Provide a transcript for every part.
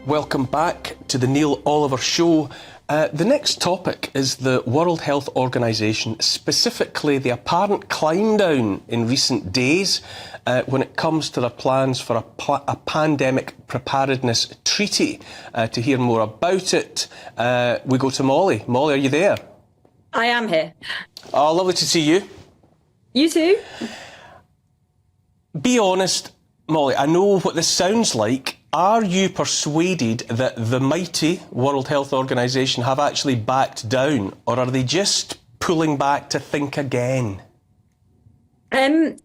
Welcome back to the Neil Oliver Show. The next topic is the World Health Organization, specifically the apparent climb down in recent days when it comes to their plans for a pandemic preparedness treaty. To hear more about it, we go to Molly. Molly, are you there? I am here. Oh, lovely to see you. You too. Be honest, Molly, I know what this sounds like. Are you persuaded that the mighty World Health Organization have actually backed down, or are they just pulling back to think again? I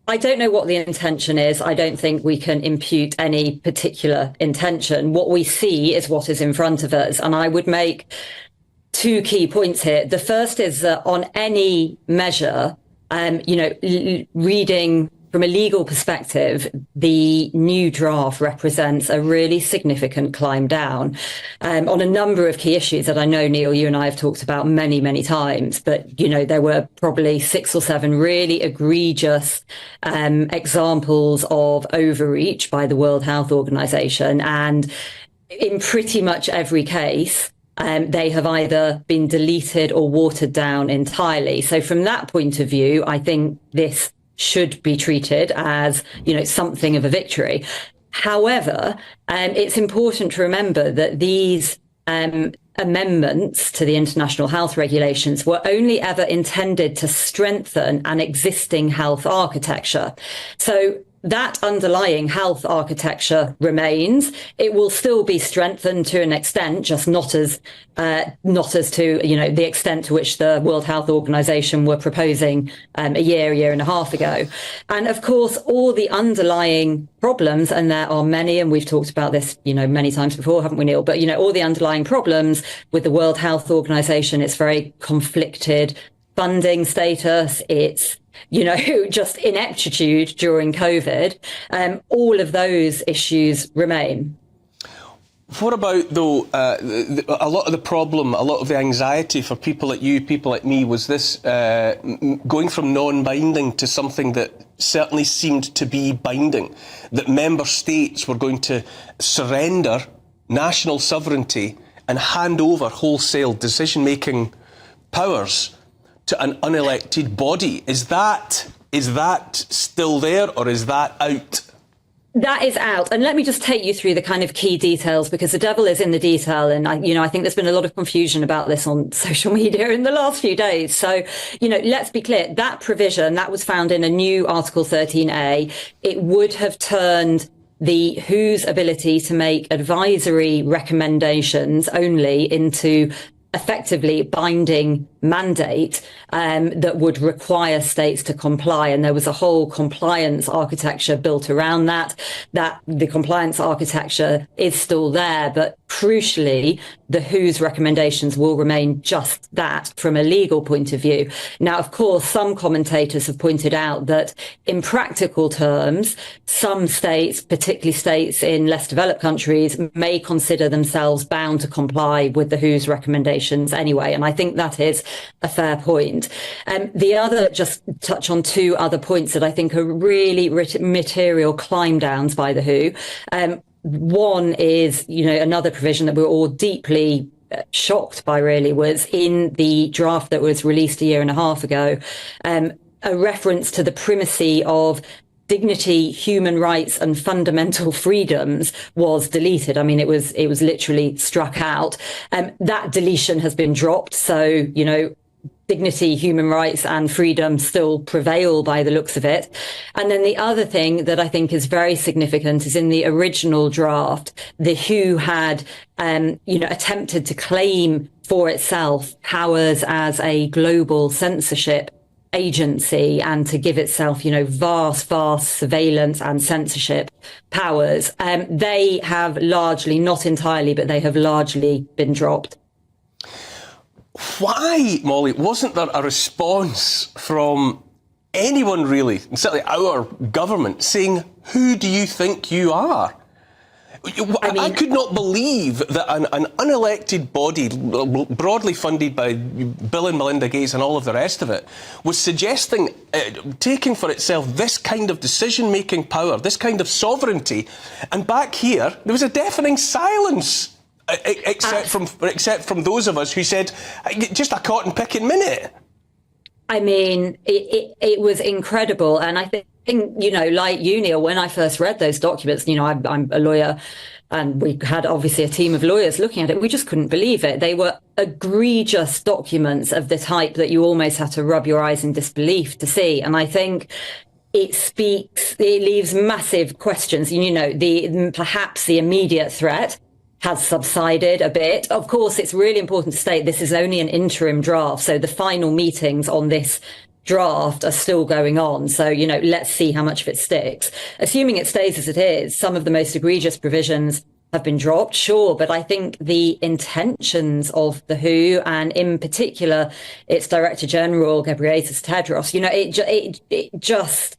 don't know what the intention is. I don't think we can impute any particular intention. What we see is what is in front of us. And I would make two key points here. The first is that on any measure, reading from a legal perspective, the new draft represents a really significant climb down on a number of key issues that I know, Neil, you and I have talked about many, many times. But, there were probably 6 or 7 really egregious examples of overreach by the World Health Organization. And in pretty much every case, they have either been deleted or watered down entirely. So from that point of view, I think this should be treated as, something of a victory. However, it's important to remember that these amendments to the international health regulations were only ever intended to strengthen an existing health architecture. So that underlying health architecture remains. It will still be strengthened to an extent, just not as to the extent to which the World Health Organization were proposing a year and a half ago. And of course, all the underlying problems, and there are many, and we've talked about this, many times before, haven't we, Neil? But all the underlying problems with the World Health Organization, it's very conflicted funding status, it's just ineptitude during COVID. All of those issues remain. What about, though, a lot of the problem, a lot of the anxiety for people like you, people like me, was this going from non-binding to something that certainly seemed to be binding, that member states were going to surrender national sovereignty and hand over wholesale decision-making powers to an unelected body. Is that still there, or is that out? That is out. And let me just take you through the kind of key details, because the devil is in the detail. And I think there's been a lot of confusion about this on social media in the last few days. So, let's be clear, that provision that was found in a new Article 13A, it would have turned the WHO's ability to make advisory recommendations only into effectively binding mandate that would require states to comply. And there was a whole compliance architecture built around that the compliance architecture is still there, but crucially, the WHO's recommendations will remain just that from a legal point of view. Now, of course, some commentators have pointed out that in practical terms, some states, particularly states in less developed countries, may consider themselves bound to comply with the WHO's recommendations anyway. And I think that is a fair point. The other, just touch on 2 other points that I think are really material climb downs by the WHO. One is, another provision that we're all deeply shocked by, really, was in the draft that was released a year and a half ago, a reference to the primacy of dignity, human rights and fundamental freedoms was deleted. I mean, it was literally struck out. That deletion has been dropped. So, dignity, human rights and freedom still prevail by the looks of it. And then the other thing that I think is very significant is in the original draft, the WHO had, attempted to claim for itself powers as a global censorship agency and to give itself, vast surveillance and censorship powers. They have largely, not entirely, but they have largely been dropped. Why, Molly, wasn't there a response from anyone really, and certainly our government, saying, who do you think you are? I could not believe that an unelected body, broadly funded by Bill and Melinda Gates and all of the rest of it, was suggesting, taking for itself this kind of decision-making power, this kind of sovereignty, and back here there was a deafening silence, except from those of us who said, just a cotton-picking minute. I mean, it was incredible, and I think, like you, Neil, when I first read those documents, I'm a lawyer, and we had obviously a team of lawyers looking at it. We just couldn't believe it. They were egregious documents of the type that you almost have to rub your eyes in disbelief to see. And I think it leaves massive questions. Perhaps the immediate threat has subsided a bit. Of course, it's really important to state this is only an interim draft. So the final meetings on this draft are still going on. So, let's see how much of it sticks. Assuming it stays as it is, some of the most egregious provisions have been dropped, sure, but I think the intentions of the WHO, and in particular its Director General, GBNews Tedros, it just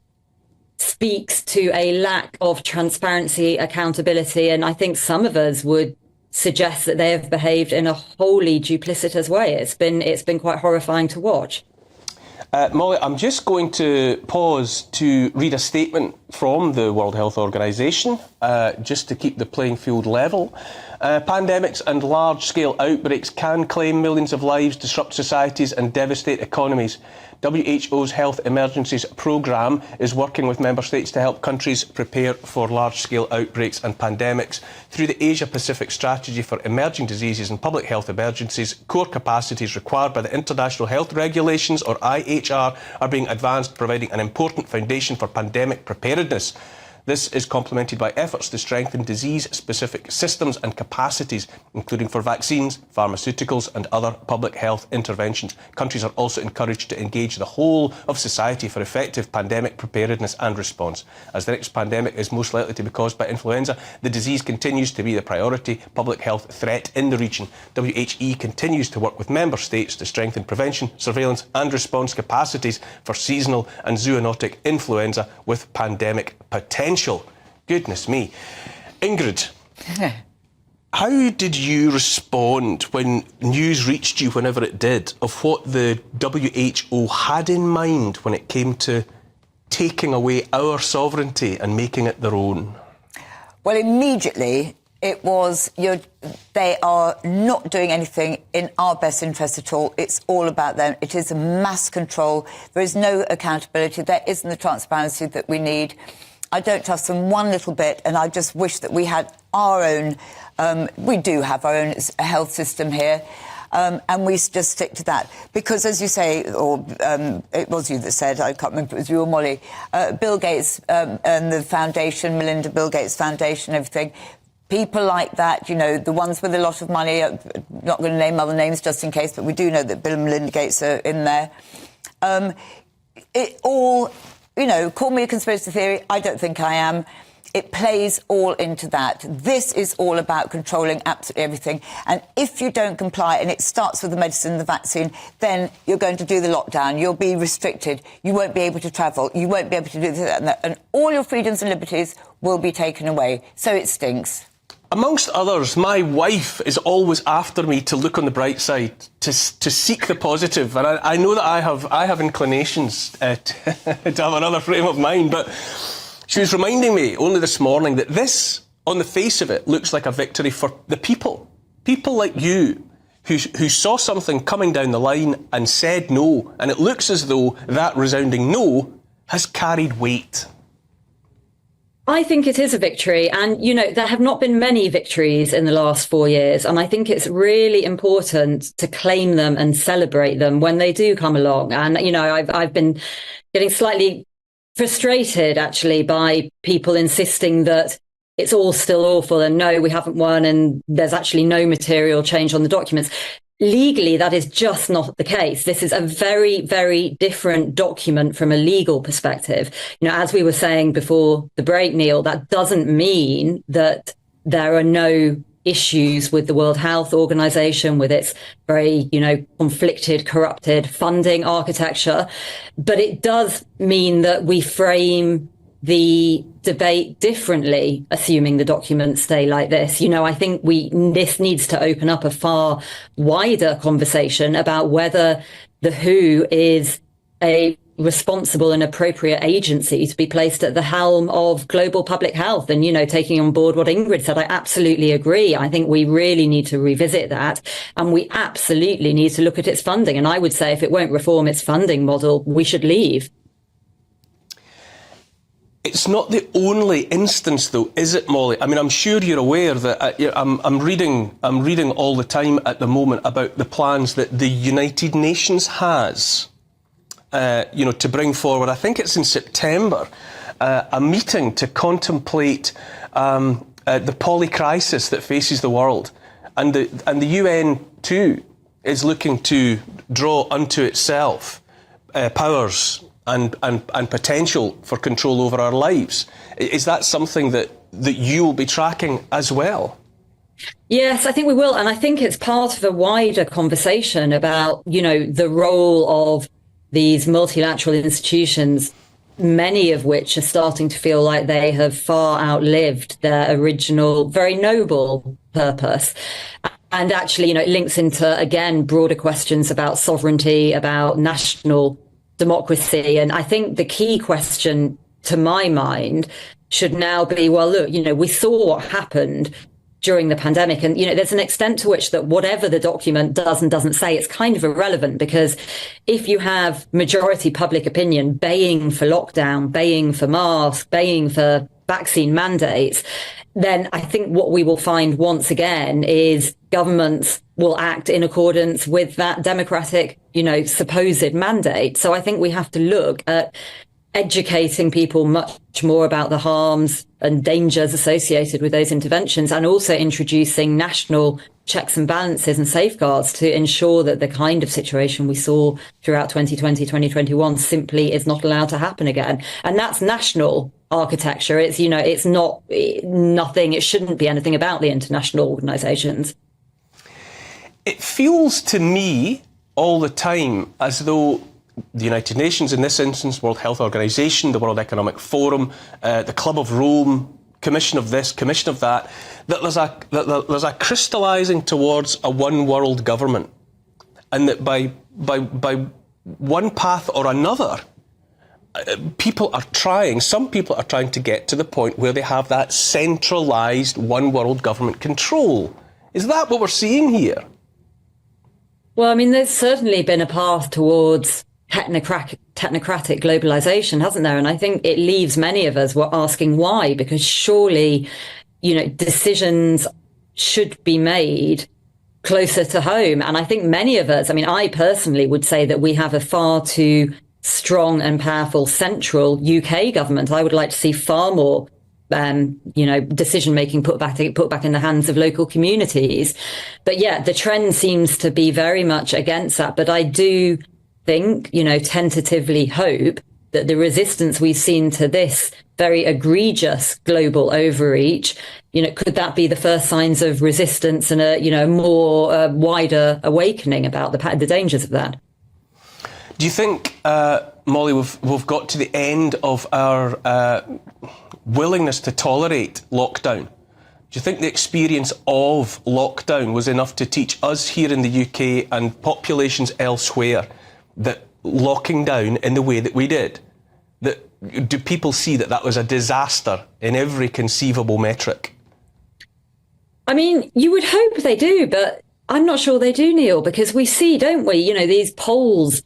speaks to a lack of transparency, accountability, and I think some of us would suggest that they have behaved in a wholly duplicitous way. It's been quite horrifying to watch. Molly, I'm just going to pause to read a statement from the World Health Organization, just to keep the playing field level. Pandemics and large-scale outbreaks can claim millions of lives, disrupt societies and devastate economies. WHO's Health Emergencies Programme is working with member states to help countries prepare for large-scale outbreaks and pandemics. Through the Asia-Pacific Strategy for Emerging Diseases and Public Health Emergencies, core capacities required by the International Health Regulations, or IHR, are being advanced, providing an important foundation for pandemic preparedness. This is complemented by efforts to strengthen disease-specific systems and capacities, including for vaccines, pharmaceuticals and other public health interventions. Countries are also encouraged to engage the whole of society for effective pandemic preparedness and response. As the next pandemic is most likely to be caused by influenza, the disease continues to be the priority public health threat in the region. WHE continues to work with member states to strengthen prevention, surveillance and response capacities for seasonal and zoonotic influenza with pandemic potential. Goodness me. Ingrid, how did you respond when news reached you, whenever it did, of what the WHO had in mind when it came to taking away our sovereignty and making it their own? Well, immediately it was, they are not doing anything in our best interest at all. It's all about them. It is a mass control. There is no accountability. There isn't the transparency that we need. I don't trust them one little bit, and I just wish that we had our own, we do have our own health system here, and we just stick to that. Because, as you say, or it was you that said, I can't remember if it was you or Molly, Bill Gates and the foundation, Bill Gates Foundation, everything, people like that, the ones with a lot of money, I'm not going to name other names just in case, but we do know that Bill and Melinda Gates are in there. It all... call me a conspiracy theory. I don't think I am. It plays all into that. This is all about controlling absolutely everything. And if you don't comply, and it starts with the medicine and the vaccine, then you're going to do the lockdown. You'll be restricted. You won't be able to travel. You won't be able to do this and that. And all your freedoms and liberties will be taken away. So it stinks. Amongst others, my wife is always after me to look on the bright side, to seek the positive, and I know that I have inclinations to have another frame of mind, but she was reminding me only this morning that this, on the face of it, looks like a victory for the people like you, who saw something coming down the line and said no, and it looks as though that resounding no has carried weight. I think it is a victory. And, there have not been many victories in the last 4 years. And I think it's really important to claim them and celebrate them when they do come along. And, I've been getting slightly frustrated, actually, by people insisting that it's all still awful and no, we haven't won and there's actually no material change on the documents. Legally, that is just not the case. This is a very, very different document from a legal perspective. As we were saying before the break, Neil, that doesn't mean that there are no issues with the World Health Organization, with its very, conflicted, corrupted funding architecture. But it does mean that we frame the debate differently, assuming the documents stay like this. I think this needs to open up a far wider conversation about whether the WHO is a responsible and appropriate agency to be placed at the helm of global public health. And, taking on board what Ingrid said, I absolutely agree. I think we really need to revisit that. And we absolutely need to look at its funding. And I would say if it won't reform its funding model, we should leave. It's not the only instance, though, is it, Molly? I mean, I'm sure you're aware that I'm reading all the time at the moment about the plans that the United Nations has, to bring forward. I think it's in September, a meeting to contemplate the polycrisis that faces the world, and the UN too is looking to draw unto itself powers and potential for control over our lives. Is that something that you will be tracking as well? Yes, I think we will. And I think it's part of a wider conversation about, the role of these multilateral institutions, many of which are starting to feel like they have far outlived their original, very noble purpose. And actually, it links into, again, broader questions about sovereignty, about national democracy. And I think the key question, to my mind, should now be, well, look, we saw what happened during the pandemic. And, there's an extent to which that whatever the document does and doesn't say, it's kind of irrelevant, because if you have majority public opinion baying for lockdown, baying for masks, baying for vaccine mandates, then I think what we will find once again is governments will act in accordance with that democratic, supposed mandate. So I think we have to look at educating people much more about the harms and dangers associated with those interventions, and also introducing national checks and balances and safeguards to ensure that the kind of situation we saw throughout 2020, 2021 simply is not allowed to happen again. And that's national architecture. It's, it's not nothing. It shouldn't be anything about the international organisations. It feels to me all the time as though the United Nations, in this instance, World Health Organization, the World Economic Forum, the Club of Rome, Commission of this, Commission of that, that there's a crystallising towards a one world government, and that by one path or another, some people are trying to get to the point where they have that centralised one world government control. Is that what we're seeing here? Well, I mean, there's certainly been a path towards technocratic globalization, hasn't there? And I think it leaves many of us asking why, because surely, decisions should be made closer to home. And I think many of us, I personally would say that we have a far too strong and powerful central UK government. I would like to see far more decision making put back in the hands of local communities. But yeah, the trend seems to be very much against that. But I do think, tentatively hope that the resistance we've seen to this very egregious global overreach, could that be the first signs of resistance and a more wider awakening about the dangers of that? Do you think, Molly, we've got to the end of our willingness to tolerate lockdown? Do you think the experience of lockdown was enough to teach us here in the UK and populations elsewhere that locking down in the way that we did, do people see that was a disaster in every conceivable metric? You would hope they do, but I'm not sure they do, Neil, because we see, don't we, these polls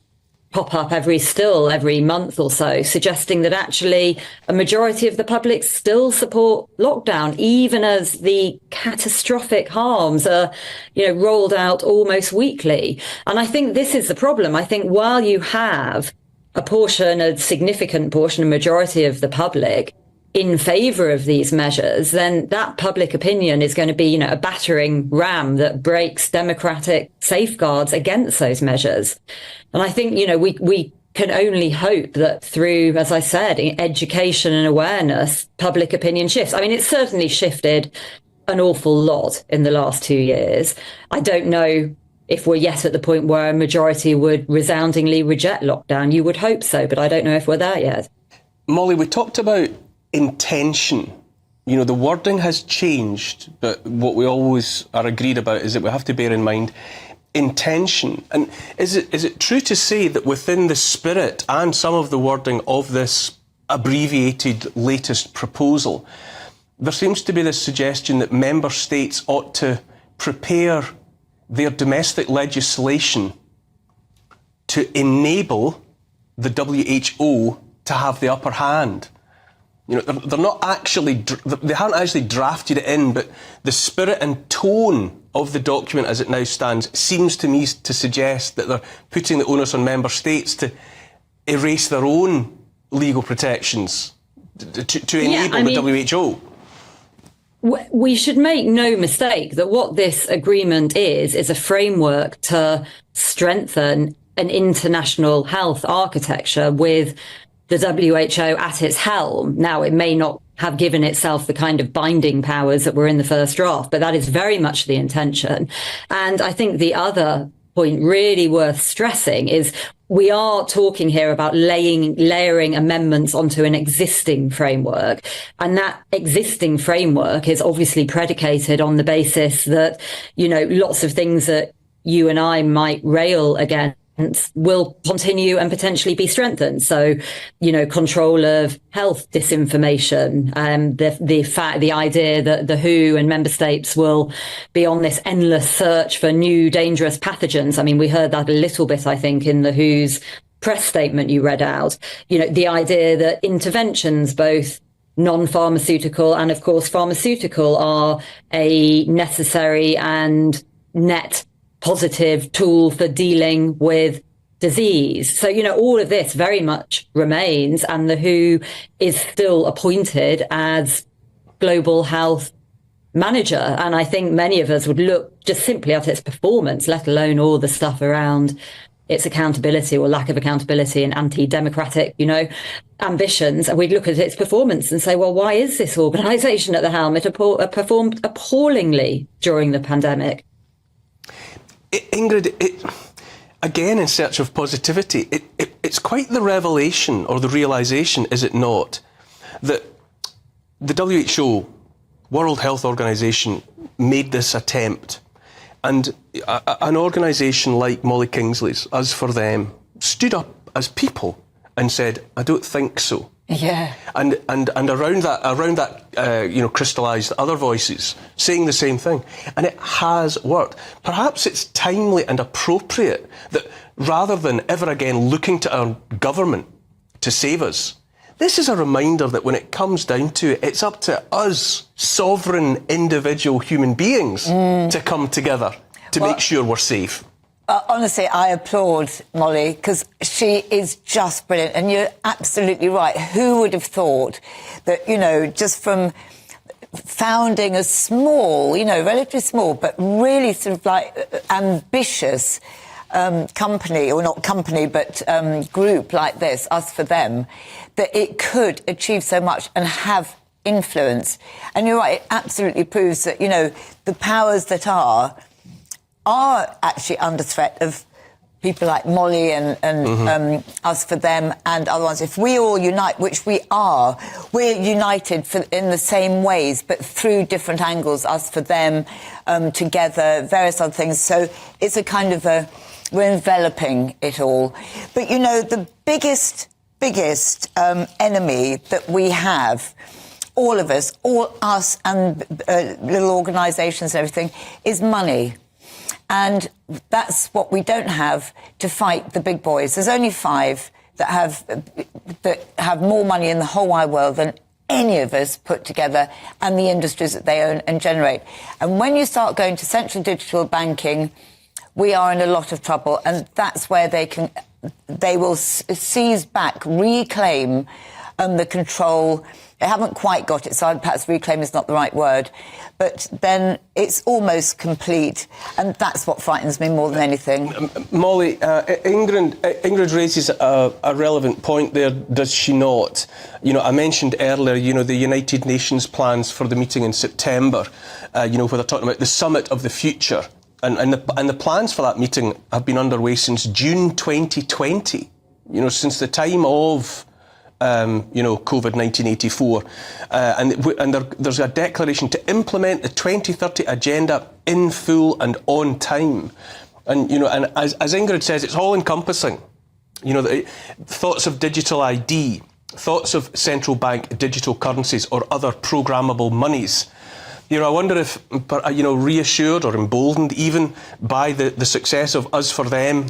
pop up every month or so, suggesting that actually a majority of the public still support lockdown, even as the catastrophic harms are, rolled out almost weekly. And I think this is the problem. I think while you have a significant portion, a majority of the public in favour of these measures, then that public opinion is going to be, a battering ram that breaks democratic safeguards against those measures. And I think, we can only hope that through, as I said, education and awareness, public opinion shifts. It's certainly shifted an awful lot in the last 2 years. I don't know if we're yet at the point where a majority would resoundingly reject lockdown. You would hope so, but I don't know if we're there yet. Molly, we talked about intention. You know, the wording has changed, but what we always are agreed about is that we have to bear in mind intention. And is it true to say that within the spirit and some of the wording of this abbreviated latest proposal, there seems to be this suggestion that member states ought to prepare their domestic legislation to enable the WHO to have the upper hand? You know, they're not actually, they haven't actually drafted it in, but the spirit and tone of the document as it now stands seems to me to suggest that they're putting the onus on member states to erase their own legal protections to enable the WHO. We should make no mistake that what this agreement is a framework to strengthen an international health architecture with the WHO at its helm. Now, it may not have given itself the kind of binding powers that were in the first draft, but that is very much the intention. And I think the other point really worth stressing is we are talking here about layering amendments onto an existing framework. And that existing framework is obviously predicated on the basis that, you know, lots of things that you and I might rail against will continue and potentially be strengthened. So, you know, control of health disinformation, the idea that the WHO and member states will be on this endless search for new dangerous pathogens. I mean, we heard that a little bit, I think, in the WHO's press statement you read out. You know, the idea that interventions, both non-pharmaceutical and, of course, pharmaceutical, are a necessary and net positive tool for dealing with disease. So, you know, all of this very much remains, and the WHO is still appointed as global health manager. And I think many of us would look just simply at its performance, let alone all the stuff around its accountability or lack of accountability and anti-democratic, you know, ambitions. And we'd look at its performance and say, well, why is this organisation at the helm? It performed appallingly during the pandemic. Ingrid, again, in search of positivity, it's quite the revelation or the realisation, is it not, that the WHO, World Health Organization, made this attempt, and an organisation like Molly Kingsley's, Us For Them, stood up as people and said, I don't think so. Yeah. And around that, you know, crystallised other voices saying the same thing. And it has worked. Perhaps it's timely and appropriate that rather than ever again looking to our government to save us, this is a reminder that when it comes down to it, it's up to us, sovereign individual human beings, to come together to make sure we're safe. Honestly, I applaud Molly because she is just brilliant. And you're absolutely right. Who would have thought that, you know, just from founding a small, you know, relatively small, but really sort of like ambitious company, or not company, but group like this, Us For Them, that it could achieve so much and have influence. And you're right, it absolutely proves that, you know, the powers that are actually under threat of people like Molly and Us For Them and other ones. If we all unite, which we are, we're united in the same ways, but through different angles, Us For Them, together, various other things. So it's a kind of we're enveloping it all. But, you know, the biggest enemy that we have, all of us, all us and little organisations and everything, is money. And that's what we don't have to fight the big boys. There's only 5 that have more money in the whole wide world than any of us put together, and the industries that they own and generate. And when you start going to central digital banking, we are in a lot of trouble, and that's where they will seize back, reclaim the control. They haven't quite got it, so perhaps reclaim is not the right word. But then it's almost complete, and that's what frightens me more than anything. Molly, Ingrid raises a relevant point there, does she not? You know, I mentioned earlier, you know, the United Nations plans for the meeting in September, you know, where they're talking about the summit of the future. And the plans for that meeting have been underway since June 2020, you know, since the time of COVID 1984, there's a declaration to implement the 2030 agenda in full and on time. And as Ingrid says, it's all encompassing. The thoughts of digital ID, thoughts of central bank digital currencies or other programmable monies. I wonder if, reassured or emboldened even by the success of Us for Them,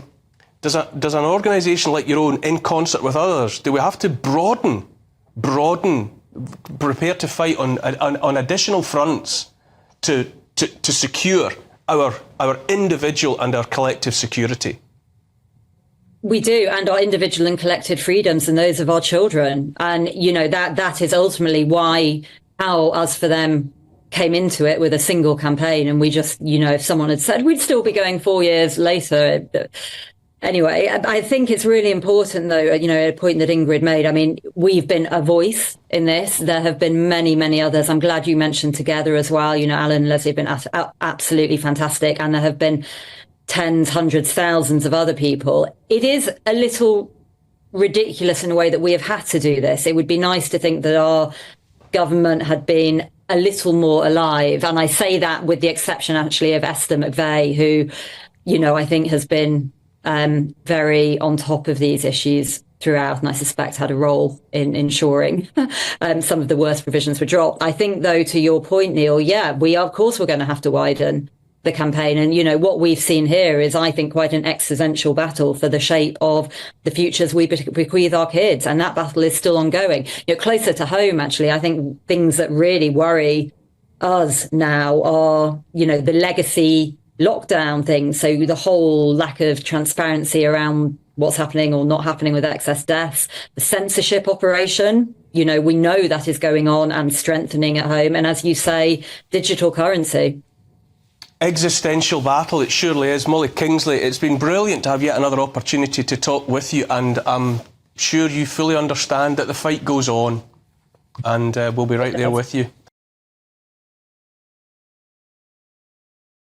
does an organisation like your own, in concert with others, do we have to broaden, prepare to fight on additional fronts to secure our individual and our collective security? We do, and our individual and collective freedoms and those of our children. And, that is ultimately how Us for Them came into it, with a single campaign. And we just, if someone had said we'd still be going 4 years later. Anyway, I think it's really important, though, a point that Ingrid made. I mean, we've been a voice in this. There have been many, many others. I'm glad you mentioned Together as well. Alan and Leslie have been absolutely fantastic. And there have been tens, hundreds, thousands of other people. It is a little ridiculous in a way that we have had to do this. It would be nice to think that our government had been a little more alive. And I say that with the exception, actually, of Esther McVeigh, who, I think has been very on top of these issues throughout, and I suspect had a role in ensuring some of the worst provisions were dropped. I think, though, to your point, Neil, of course we're going to have to widen the campaign. And, what we've seen here is, I think, quite an existential battle for the shape of the futures we bequeath our kids. And that battle is still ongoing. Closer to home, actually, I think things that really worry us now are, the legacy lockdown thing. So the whole lack of transparency around what's happening or not happening with excess deaths, the censorship operation, we know that is going on and strengthening at home. And as you say, digital currency. Existential battle, it surely is. Molly Kingsley, it's been brilliant to have yet another opportunity to talk with you, and I'm sure you fully understand that the fight goes on, and we'll be right there with you.